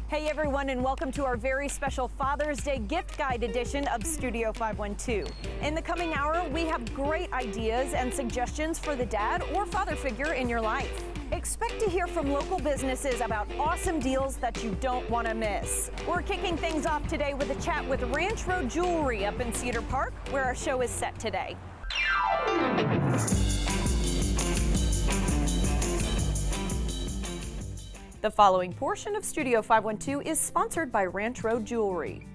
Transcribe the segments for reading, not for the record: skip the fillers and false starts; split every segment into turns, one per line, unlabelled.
Hey everyone, and welcome to our very special Father's Day gift guide edition of Studio 512. In the coming hour, we have great ideas and suggestions for the dad or father figure in your life. Expect to hear from local businesses about awesome deals that you don't want to miss. We're kicking things off today with a chat with Ranch Road Jewelry up in Cedar Park, where our show is set today. The following portion of Studio 512 is sponsored by Ranch Road Jewelry.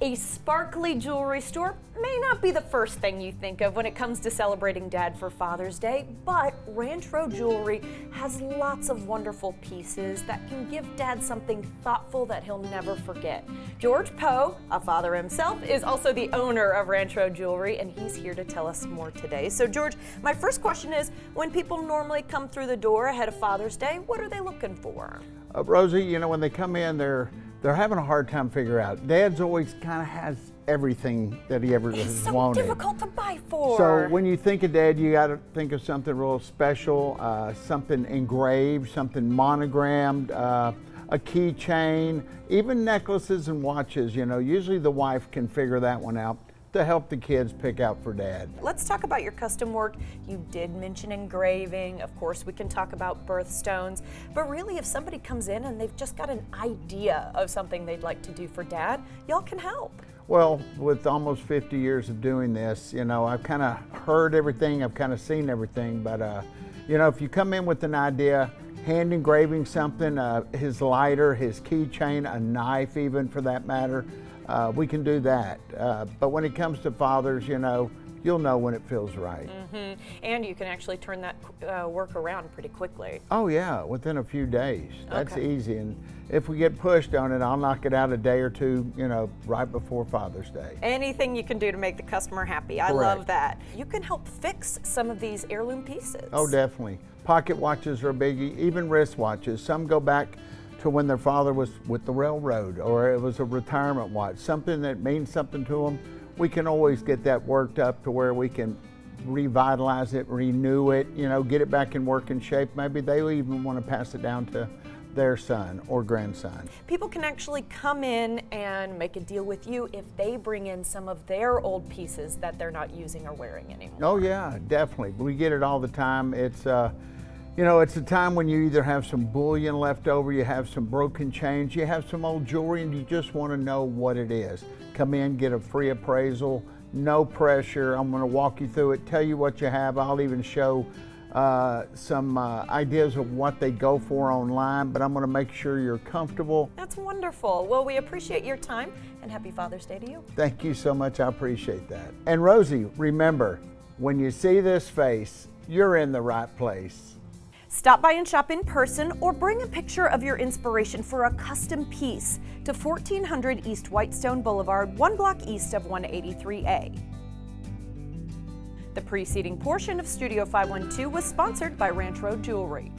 A sparkly jewelry store may not be the first thing you think of when it comes to celebrating Dad for Father's Day, but Ranch Road Jewelry has lots of wonderful pieces that can give Dad something thoughtful that he'll never forget. George Poe, a father himself, is also the owner of Ranch Road Jewelry, and he's here to tell us more today. So George, my first question is, when people normally come through the door ahead of Father's Day, what are they looking for?
Rosie, you know, when they come in, they're having a hard time figuring out. Dad's always kind of has everything that he ever has wanted.
It's so difficult to buy for.
So when you think of Dad, you got to think of something real special, something engraved, something monogrammed, a keychain, even necklaces and watches. You know, usually the wife can figure that one out to help the kids pick out for Dad.
Let's talk about your custom work. You did mention engraving. Of course, we can talk about birthstones. But really, if somebody comes in and they've just got an idea of something they'd like to do for Dad, y'all can help.
Well, with almost 50 years of doing this, you know, I've kind of heard everything, I've kind of seen everything. But, you know, if you come in with an idea, hand engraving something, his lighter, his keychain, a knife even for that matter, we can do that. But when it comes to fathers, you know, you'll know when it feels right.
Mm-hmm. And you can actually turn that work around pretty quickly.
Oh yeah, within a few days. That's
Okay.
easy. And if we get pushed on it, I'll knock it out a day or two, you know, right before Father's Day.
Anything you can do to make the customer happy. I
Correct.
love that. You can help fix some of these heirloom pieces.
Oh, definitely. Pocket watches are a biggie, even wristwatches. Some go back to when their father was with the railroad, or it was a retirement watch, something that means something to them. We can always get that worked up to where we can revitalize it, renew it, you know, get it back in working shape. Maybe they even want to pass it down to their son or grandson.
People can actually come in and make a deal with you if they bring in some of their old pieces that they're not using or wearing anymore.
Oh yeah, definitely. We get it all the time. It's you know, it's a time when you either have some bullion left over, you have some broken change, you have some old jewelry, and you just want to know what it is. Come in, get a free appraisal, no pressure. I'm going to walk you through it, tell you what you have. I'll even show some ideas of what they go for online, but I'm going to make sure you're comfortable.
That's wonderful. Well, we appreciate your time, and happy Father's Day to you.
Thank you so much. I appreciate that. And Rosie, remember, when you see this face, you're in the right place.
Stop by and shop in person or bring a picture of your inspiration for a custom piece to 1400 East Whitestone Boulevard, 1 block east of 183A. The preceding portion of Studio 512 was sponsored by Ranch Road Jewelry.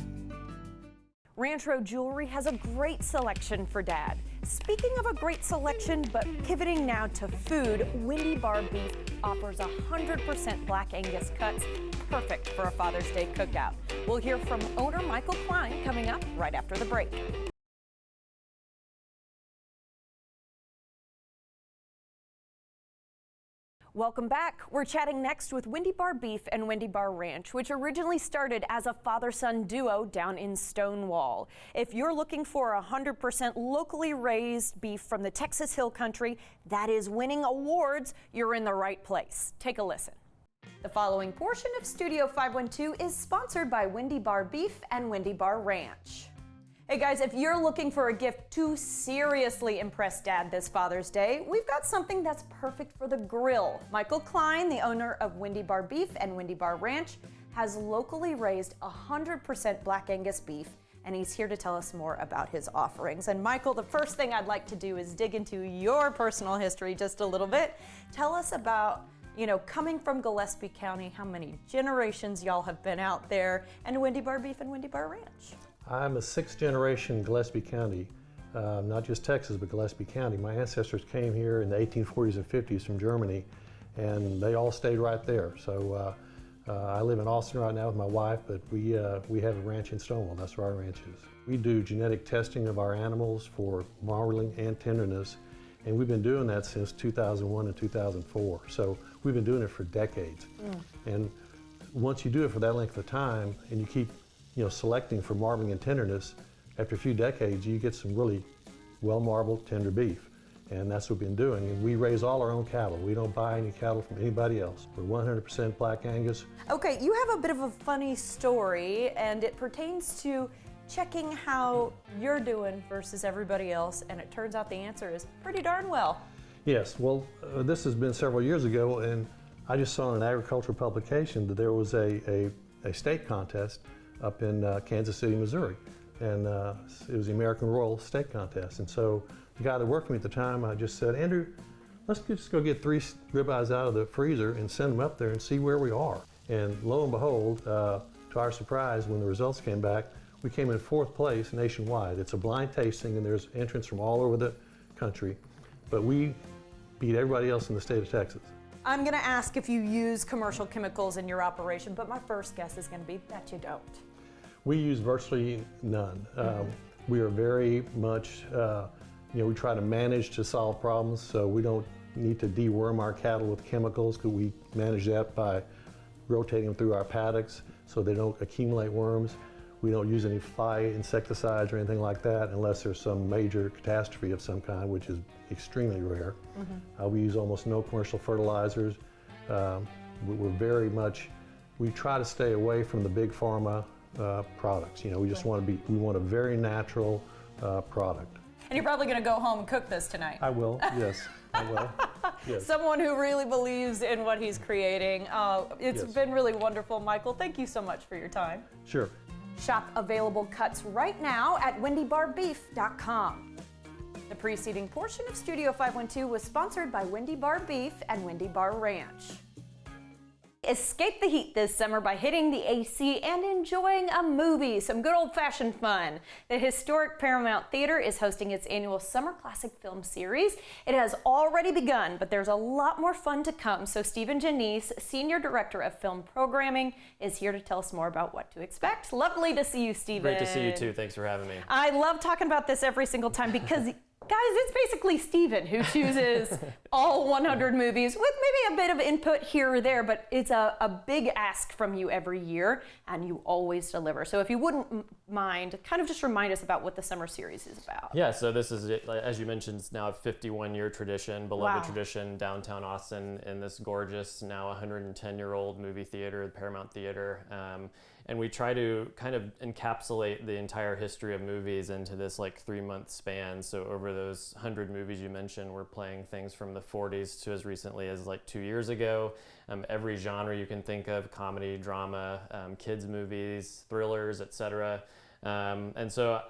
Ranch Road Jewelry has a great selection for Dad. Speaking of a great selection, but pivoting now to food, Windy Bar Beef offers 100% Black Angus cuts, perfect for a Father's Day cookout. We'll hear from owner Michael Klein coming up right after the break. Welcome back. We're chatting next with Windy Bar Beef and Windy Bar Ranch, which originally started as a father-son duo down in Stonewall. If you're looking for 100% locally raised beef from the Texas Hill Country that is winning awards, you're in the right place. Take a listen. The following portion of Studio 512 is sponsored by Windy Bar Beef and Windy Bar Ranch. Hey guys, if you're looking for a gift to seriously impress Dad this Father's Day, we've got something that's perfect for the grill. Michael Klein, the owner of Windy Bar Beef and Windy Bar Ranch, has locally raised 100% Black Angus beef, and he's here to tell us more about his offerings. And Michael, the first thing I'd like to do is dig into your personal history just a little bit. Tell us about, you know, coming from Gillespie County, how many generations y'all have been out there, and Windy Bar Beef and Windy Bar Ranch.
I'm a sixth generation Gillespie County, not just Texas, but Gillespie County. My ancestors came here in the 1840s and 50s from Germany, and they all stayed right there. So I live in Austin right now with my wife, but we have a ranch in Stonewall. That's where our ranch is. We do genetic testing of our animals for marbling and tenderness, and we've been doing that since 2001 and 2004. So we've been doing it for decades. And once you do it for that length of time, and you keep, selecting for marbling and tenderness, after a few decades, you get some really well-marbled, tender beef. And that's what we've been doing. And we raise all our own cattle. We don't buy any cattle from anybody else. We're 100% Black Angus.
Okay, you have a bit of a funny story, and it pertains to checking how you're doing versus everybody else, and it turns out the answer is pretty darn well.
Yes, well, this has been several years ago, and I just saw in an agricultural publication that there was a state contest up in Kansas City, Missouri. And it was the American Royal Steak Contest. And so the guy that worked for me at the time, I just said, Andrew, let's just go get 3 ribeyes out of the freezer and send them up there and see where we are. And lo and behold, to our surprise, when the results came back, we came in 4th place nationwide. It's a blind tasting, and there's entrants from all over the country, but we beat everybody else in the state of Texas.
I'm gonna ask if you use commercial chemicals in your operation, but my first guess is gonna be that you don't.
We use virtually none. We are very much, we try to manage to solve problems, so we don't need to deworm our cattle with chemicals, because we manage that by rotating them through our paddocks so they don't accumulate worms. We don't use any fly insecticides or anything like that unless there's some major catastrophe of some kind, which is extremely rare. We use almost no commercial fertilizers. We're very much, we try to stay away from the big pharma products. We just want a very natural product.
And you're probably gonna go home and cook this tonight.
I will, yes, I will. Yes.
Someone who really believes in what he's creating. It's
Yes.
been really wonderful, Michael. Thank you so much for your time.
Sure.
Shop available cuts right now at wendybarbeef.com. The preceding portion of Studio 512 was sponsored by Wendy Bar Beef and Wendy Bar Ranch. Escape the heat this summer by hitting the AC and enjoying a movie, some good old-fashioned fun. The historic Paramount Theater is hosting its annual Summer Classic Film Series. It has already begun, but there's a lot more fun to come, so Stephen Janice, Senior Director of Film Programming, is here to tell us more about what to expect. Lovely to see you, Stephen.
Great to see you too. Thanks for having me.
I love talking about this every single time because guys, it's basically Stephen who chooses all 100 movies with maybe a bit of input here or there, but it's a big ask from you every year, and you always deliver. So if you wouldn't mind, kind of just remind us about what the summer series is about.
Yeah, so this is, as you mentioned, it's now a 51-year tradition, beloved
Wow.
tradition, downtown Austin in this gorgeous, now 110-year-old movie theater, the Paramount Theater. And we try to kind of encapsulate the entire history of movies into this 3-month span. So over those 100 movies you mentioned, we're playing things from the 40s to as recently as 2 years ago. Every genre you can think of: comedy, drama, kids movies, thrillers, etc. And so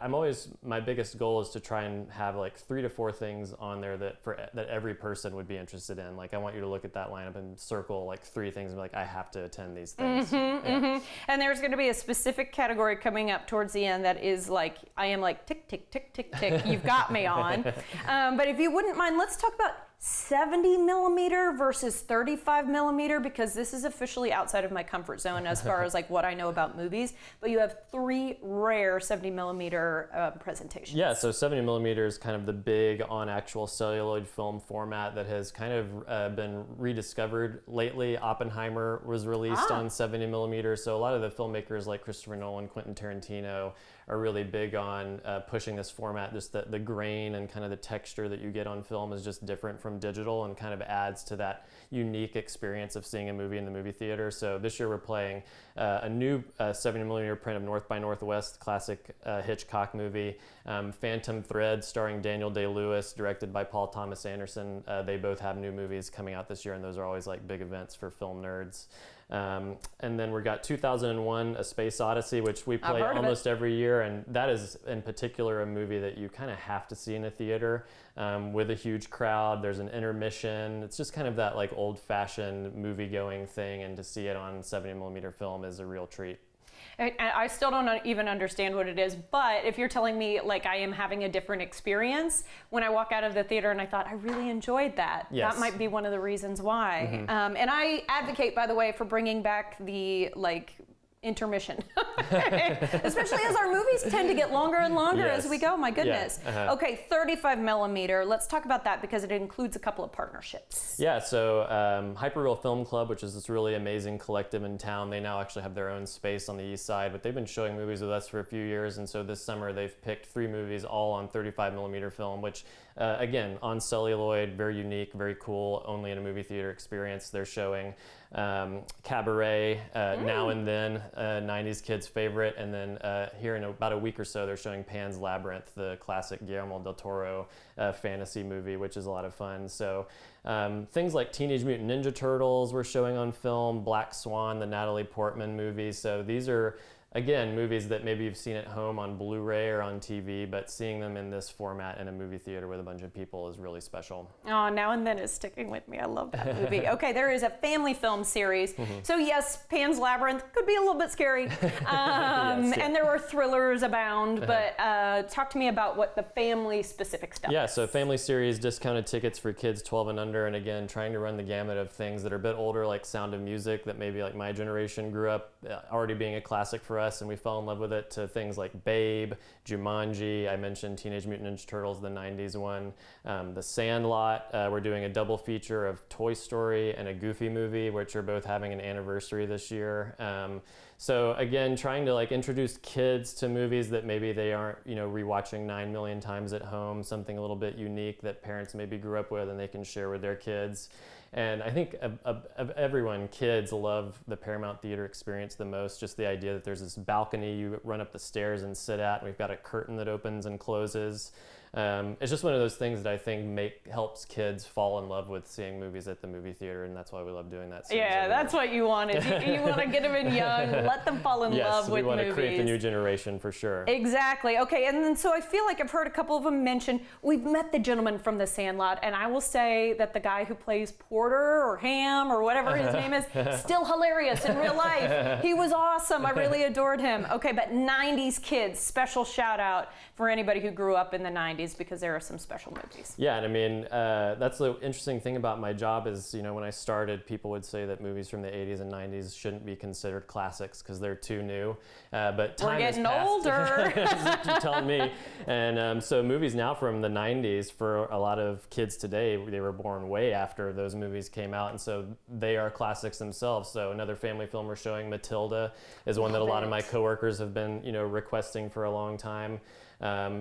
my biggest goal is to try and have 3 to 4 things on there that every person would be interested in. I want you to look at that lineup and circle 3 things and be I have to attend these things.
And there's going to be a specific category coming up towards the end that is I am tick, tick, tick, tick, tick, you've got me on. But if you wouldn't mind, let's talk about 70 millimeter versus 35 millimeter, because this is officially outside of my comfort zone as far as what I know about movies, but you have 3 rare 70 millimeter presentations.
Yeah, so 70 millimeter is kind of the big on actual celluloid film format that has kind of been rediscovered lately. Oppenheimer was released on 70 millimeter, so a lot of the filmmakers like Christopher Nolan, Quentin Tarantino are really big on pushing this format. Just the grain and kind of the texture that you get on film is just different from digital, and kind of adds to that unique experience of seeing a movie in the movie theater. So this year we're playing a new 70 millimeter print of North by Northwest, classic Hitchcock movie. Phantom Thread, starring Daniel Day-Lewis, directed by Paul Thomas Anderson. They both have new movies coming out this year, and those are always big events for film nerds. And then we've got 2001: A Space Odyssey, which we play almost every year, and that is in particular a movie that you kind of have to see in a theater with a huge crowd. There's an intermission. It's just kind of that old-fashioned movie-going thing, and to see it on 70 millimeter film is a real treat.
I still don't even understand what it is, but if you're telling me like I am having a different experience when I walk out of the theater and I thought I really enjoyed that,
Yes.
that might be one of the reasons why. And I advocate, by the way, for bringing back the intermission, especially as our movies tend to get longer and longer
Yes.
as we go. My goodness.
Yeah.
Okay, 35 millimeter. Let's talk about that because it includes a couple of partnerships.
Yeah, so Hyperreal Film Club, which is this really amazing collective in town, they now actually have their own space on the east side, but they've been showing movies with us for a few years, and so this summer they've picked 3 movies all on 35 millimeter film, which again, on celluloid, very unique, very cool, only in a movie theater experience. They're showing Cabaret, Now and Then, 90s kids favorite, and then here in about a week or so they're showing Pan's Labyrinth, the classic Guillermo del Toro fantasy movie, which is a lot of fun. So things like Teenage Mutant Ninja Turtles we're showing on film, Black Swan, the Natalie Portman movie. So these are, again, movies that maybe you've seen at home on Blu-ray or on TV, but seeing them in this format in a movie theater with a bunch of people is really special.
Oh, Now and Then is sticking with me. I love that movie. Okay, there is a family film series. So yes, Pan's Labyrinth could be a little bit scary. And there were thrillers abound, but talk to me about what the family specific stuff
Yeah,
is.
so family series, discounted tickets for kids 12 and under, and again, trying to run the gamut of things that are a bit older, like Sound of Music, that maybe like my generation grew up already being a classic for us, and we fell in love with it, to things like Babe, Jumanji, I mentioned Teenage Mutant Ninja Turtles, the 90s one, The Sandlot. We're doing a double feature of Toy Story and a Goofy movie, which are both having an anniversary this year. So again, trying to like introduce kids to movies that maybe they aren't, rewatching 9 million times at home, something a little bit unique that parents maybe grew up with and they can share with their kids. And I think of everyone, kids love the Paramount Theater experience the most. Just the idea that there's this balcony you run up the stairs and sit at, and we've got a curtain that opens and closes. It's just one of those things that I think helps kids fall in love with seeing movies at the movie theater, and that's why we love doing that.
Yeah, that's what you wanted. You want to get them in young, let them fall in love with movies.
Yes, we want to create the new generation for sure.
Exactly. Okay, and then so I feel like I've heard a couple of them mention, we've met the gentleman from The Sandlot, and I will say that the guy who plays Porter or Ham or whatever his name is, still hilarious in real life. He was awesome. I really adored him. Okay, but 90s kids, special shout out for anybody who grew up in the 90s, because there are some special movies.
Yeah, and I mean, that's the interesting thing about my job is, when I started, people would say that movies from the 80s and 90s shouldn't be considered classics because they're too new. But time
We're getting
has passed.
older.
That's what you're telling me. And so movies now from the 90s, for a lot of kids today, they were born way after those movies came out, and so they are classics themselves. So another family film we're showing, Matilda, is one that a lot of my coworkers have been, requesting for a long time.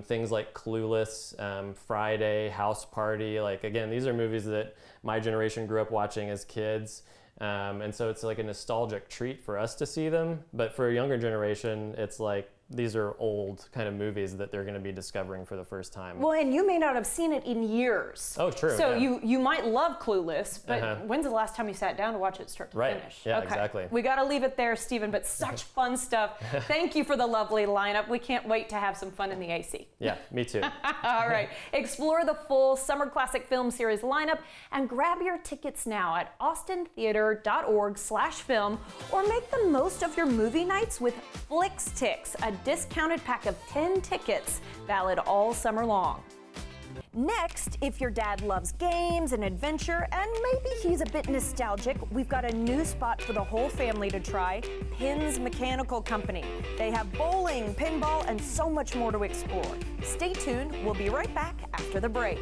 Things like Clueless, Friday, House Party, again, these are movies that my generation grew up watching as kids. And so it's like a nostalgic treat for us to see them. But for a younger generation, it's like these are old kind of movies that they're going to be discovering for the first time.
Well, and you may not have seen it in years.
Oh, true.
So
yeah.
you might love Clueless, but when's the last time you sat down to watch it start to finish?
Yeah, exactly.
We got to leave it there, Stephen, but such fun stuff. Thank you for the lovely lineup. We can't wait to have some fun in the AC.
Yeah, me too.
All right. Explore the full Summer Classic Film Series lineup and grab your tickets now at austintheater.org/film, or make the most of your movie nights with FlixTix, a discounted pack of 10 tickets valid all summer long. Next, if your dad loves games and adventure, and maybe he's a bit nostalgic, we've got a new spot for the whole family to try, Pins Mechanical Company. They have bowling, pinball, and so much more to explore. Stay tuned. We'll be right back after the break.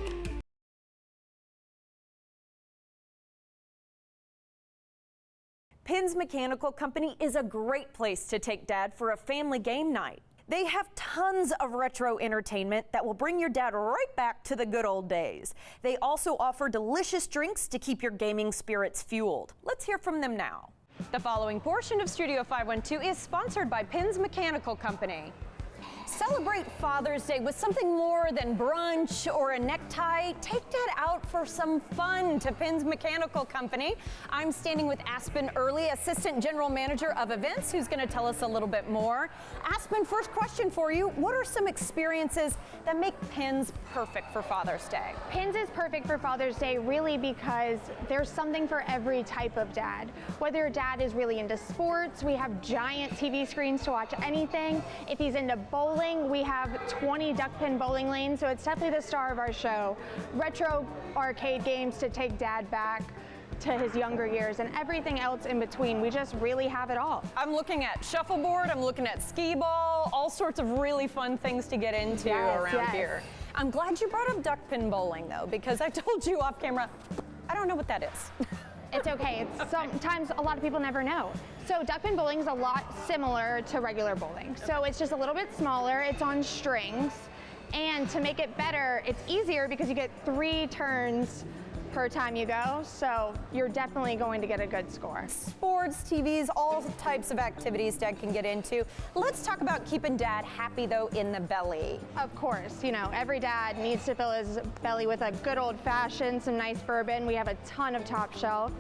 Pins Mechanical Company is a great place to take Dad for a family game night. They have tons of retro entertainment that will bring your dad right back to the good old days. They also offer delicious drinks to keep your gaming spirits fueled. Let's hear from them now. The following portion of Studio 512 is sponsored by Pins Mechanical Company. Celebrate Father's Day with something more than brunch or a necktie. Take Dad out for some fun to Pins Mechanical Company. I'm standing with Aspen Early, Assistant General Manager of Events, who's going to tell us a little bit more. Aspen, first question for you. What are some experiences that make Pins perfect for Father's Day?
Pins is perfect for Father's Day really because there's something for every type of dad. Whether your dad is really into sports, we have giant TV screens to watch anything. If he's into bowling, we have 20 duck pin bowling lanes, so it's definitely the star of our show. Retro arcade games to take Dad back to his younger years, and everything else in between. We just really have it all.
I'm looking at shuffleboard, I'm looking at skee ball, all sorts of really fun things to get into around here. I'm glad you brought up duck pin bowling though, because I told you off camera, I don't know what that is.
It's okay. Sometimes a lot of people never know. So duck pin bowling is a lot similar to regular bowling. So it's just a little bit smaller. It's on strings. And to make it better, it's easier because you get 3 turns per time you go, so you're definitely going to get a good score.
Sports, TVs, all types of activities Dad can get into. Let's talk about keeping Dad happy though in the belly.
Of course, you know, every dad needs to fill his belly with a good old fashioned, some nice bourbon. We have a ton of top shelf,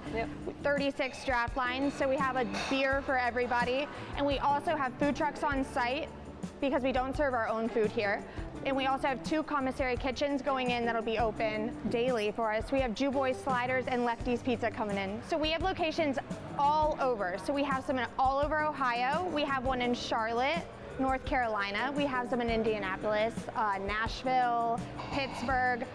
36 draft lines, so we have a beer for everybody. And we also have food trucks on site because we don't serve our own food here. And we also have 2 commissary kitchens going in that'll be open daily for us. We have Jew Boy Sliders and Lefty's Pizza coming in. So we have locations all over. So we have some all over Ohio. We have one in Charlotte, North Carolina. We have some in Indianapolis, Nashville, Pittsburgh.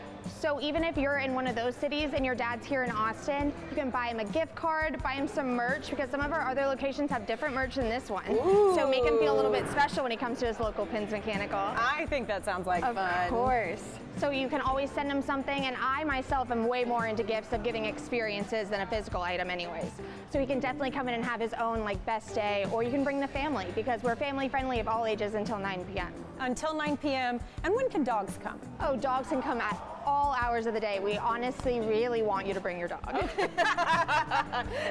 So even if you're in one of those cities and your dad's here in Austin, you can buy him a gift card, buy him some merch, because some of our other locations have different merch than this one.
Ooh.
So make him feel a little bit special when he comes to his local Pins Mechanical.
I think that sounds like fun.
Of course. So you can always send him something, and I myself am way more into gifts of giving experiences than a physical item anyways. So he can definitely come in and have his own like best day, or you can bring the family because we're family friendly of all ages until 9 p.m.
Until 9 p.m. And when can dogs come?
Oh, dogs can come at all hours of the day. We honestly really want you to bring your dog.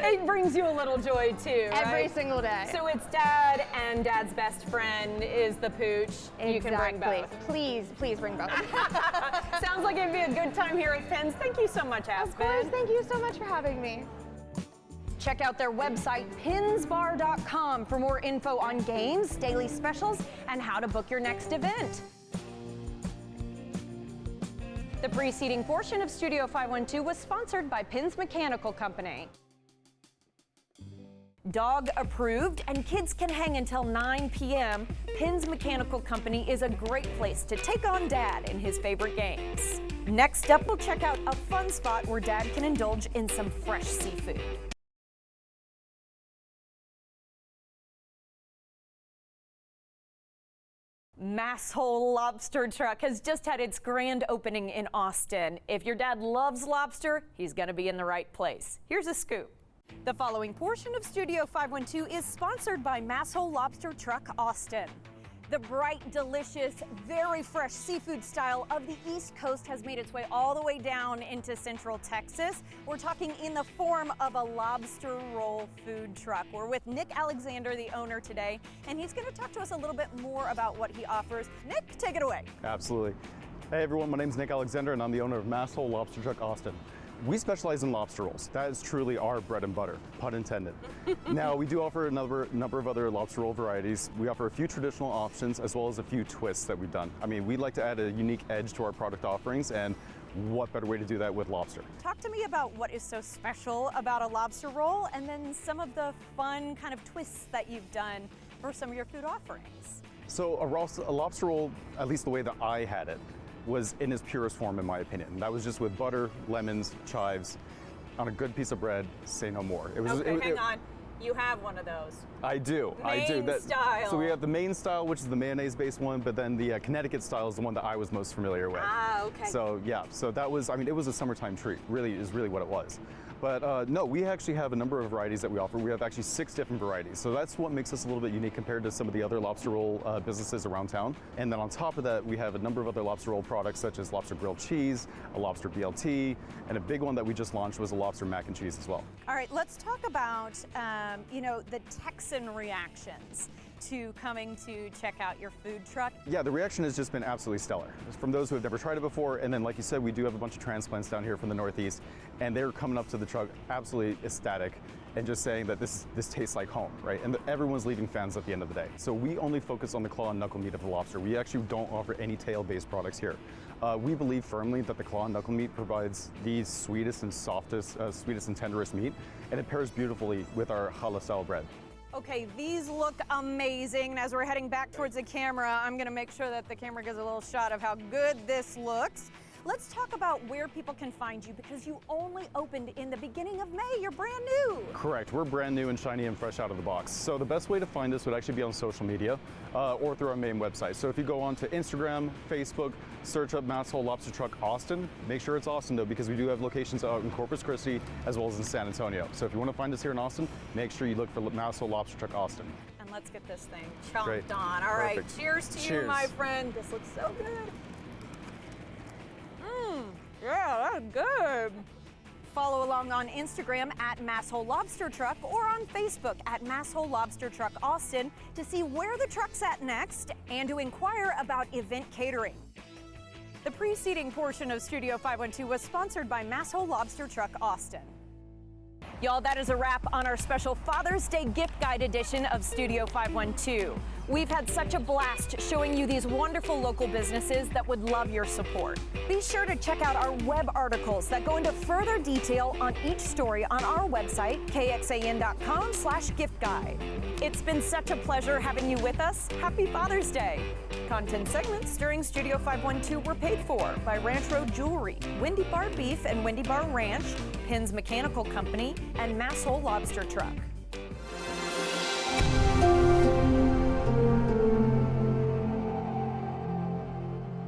It brings you a little joy too, right?
Every single day.
So it's Dad and Dad's best friend is the pooch.
Exactly.
You can bring both.
Please bring both.
Sounds like it'd be a good time here at Pins. Thank you so much, Aspen.
Of course, thank you so much for having me.
Check out their website, pinsbar.com, for more info on games, daily specials, and how to book your next event. The preceding portion of Studio 512 was sponsored by Pins Mechanical Company. Dog approved, and kids can hang until 9 p.m. Pins Mechanical Company is a great place to take on Dad in his favorite games. Next up, we'll check out a fun spot where Dad can indulge in some fresh seafood. Masshole Lobster Truck has just had its grand opening in Austin. If your dad loves lobster, he's going to be in the right place. Here's a scoop. The following portion of Studio 512 is sponsored by Masshole Lobster Truck Austin. The bright, delicious, very fresh seafood style of the East Coast has made its way all the way down into Central Texas. We're talking in the form of a lobster roll food truck. We're with Nick Alexander, the owner, today, and he's going to talk to us a little bit more about what he offers. Nick, take it away.
Absolutely. Hey everyone, my name is Nick Alexander and I'm the owner of Masshole Lobster Truck Austin. We specialize in lobster rolls. That is truly our bread and butter, pun intended. Now, we do offer a number of other lobster roll varieties. We offer a few traditional options as well as a few twists that we've done. I mean, we'd like to add a unique edge to our product offerings, and what better way to do that with lobster?
Talk to me about what is so special about a lobster roll, and then some of the fun kind of twists that you've done for some of your food offerings.
So a lobster roll, at least the way that I had it, was in its purest form, in my opinion. That was just with butter, lemons, chives, on a good piece of bread, say no more. It was
Hang on. You have one of those.
I do.
Main style.
So we have the main style, which is the mayonnaise-based one, but then the Connecticut style is the one that I was most familiar with.
Ah, okay.
So yeah, so that was, I mean, it was a summertime treat. Really, is really what it was. But no, we actually have a number of varieties that we offer. We have actually 6 different varieties. So that's what makes us a little bit unique compared to some of the other lobster roll businesses around town. And then on top of that, we have a number of other lobster roll products such as lobster grilled cheese, a lobster BLT, and a big one that we just launched was a lobster mac and cheese as well.
All right, let's talk about, the Texan reactions to coming to check out your food truck?
Yeah, the reaction has just been absolutely stellar. From those who have never tried it before, and then like you said, we do have a bunch of transplants down here from the Northeast, and they're coming up to the truck absolutely ecstatic and just saying that this tastes like home, right? And everyone's leaving fans at the end of the day. So we only focus on the claw and knuckle meat of the lobster. We actually don't offer any tail-based products here. We believe firmly that the claw and knuckle meat provides the sweetest and softest, sweetest and tenderest meat, and it pairs beautifully with our challah style bread.
Okay, these look amazing. And as we're heading back towards the camera, I'm gonna make sure that the camera gets a little shot of how good this looks. Let's talk about where people can find you, because you only opened in the beginning of May. You're brand new.
Correct. We're brand new and shiny and fresh out of the box. So the best way to find us would actually be on social media or through our main website. So if you go on to Instagram, Facebook, search up Masshole Lobster Truck Austin. Make sure it's Austin though, because we do have locations out in Corpus Christi as well as in San Antonio. So if you want to find us here in Austin, make sure you look for Masshole Lobster Truck Austin.
And let's get this thing chomped
Great.
on. All right,
Perfect.
cheers to you,
Cheers.
my friend. This looks so good. Yeah, that's good. Follow along on Instagram at Masshole Lobster Truck or on Facebook at Masshole Lobster Truck Austin to see where the truck's at next and to inquire about event catering. The preceding portion of Studio 512 was sponsored by Masshole Lobster Truck Austin. Y'all, that is a wrap on our special Father's Day gift guide edition of Studio 512. We've had such a blast showing you these wonderful local businesses that would love your support. Be sure to check out our web articles that go into further detail on each story on our website, kxan.com/gift guide. It's been such a pleasure having you with us. Happy Father's Day. Content segments during Studio 512 were paid for by Ranch Road Jewelry, Wendy Bar Beef and Wendy Bar Ranch, Pins Mechanical Company, and Masshole Lobster Truck.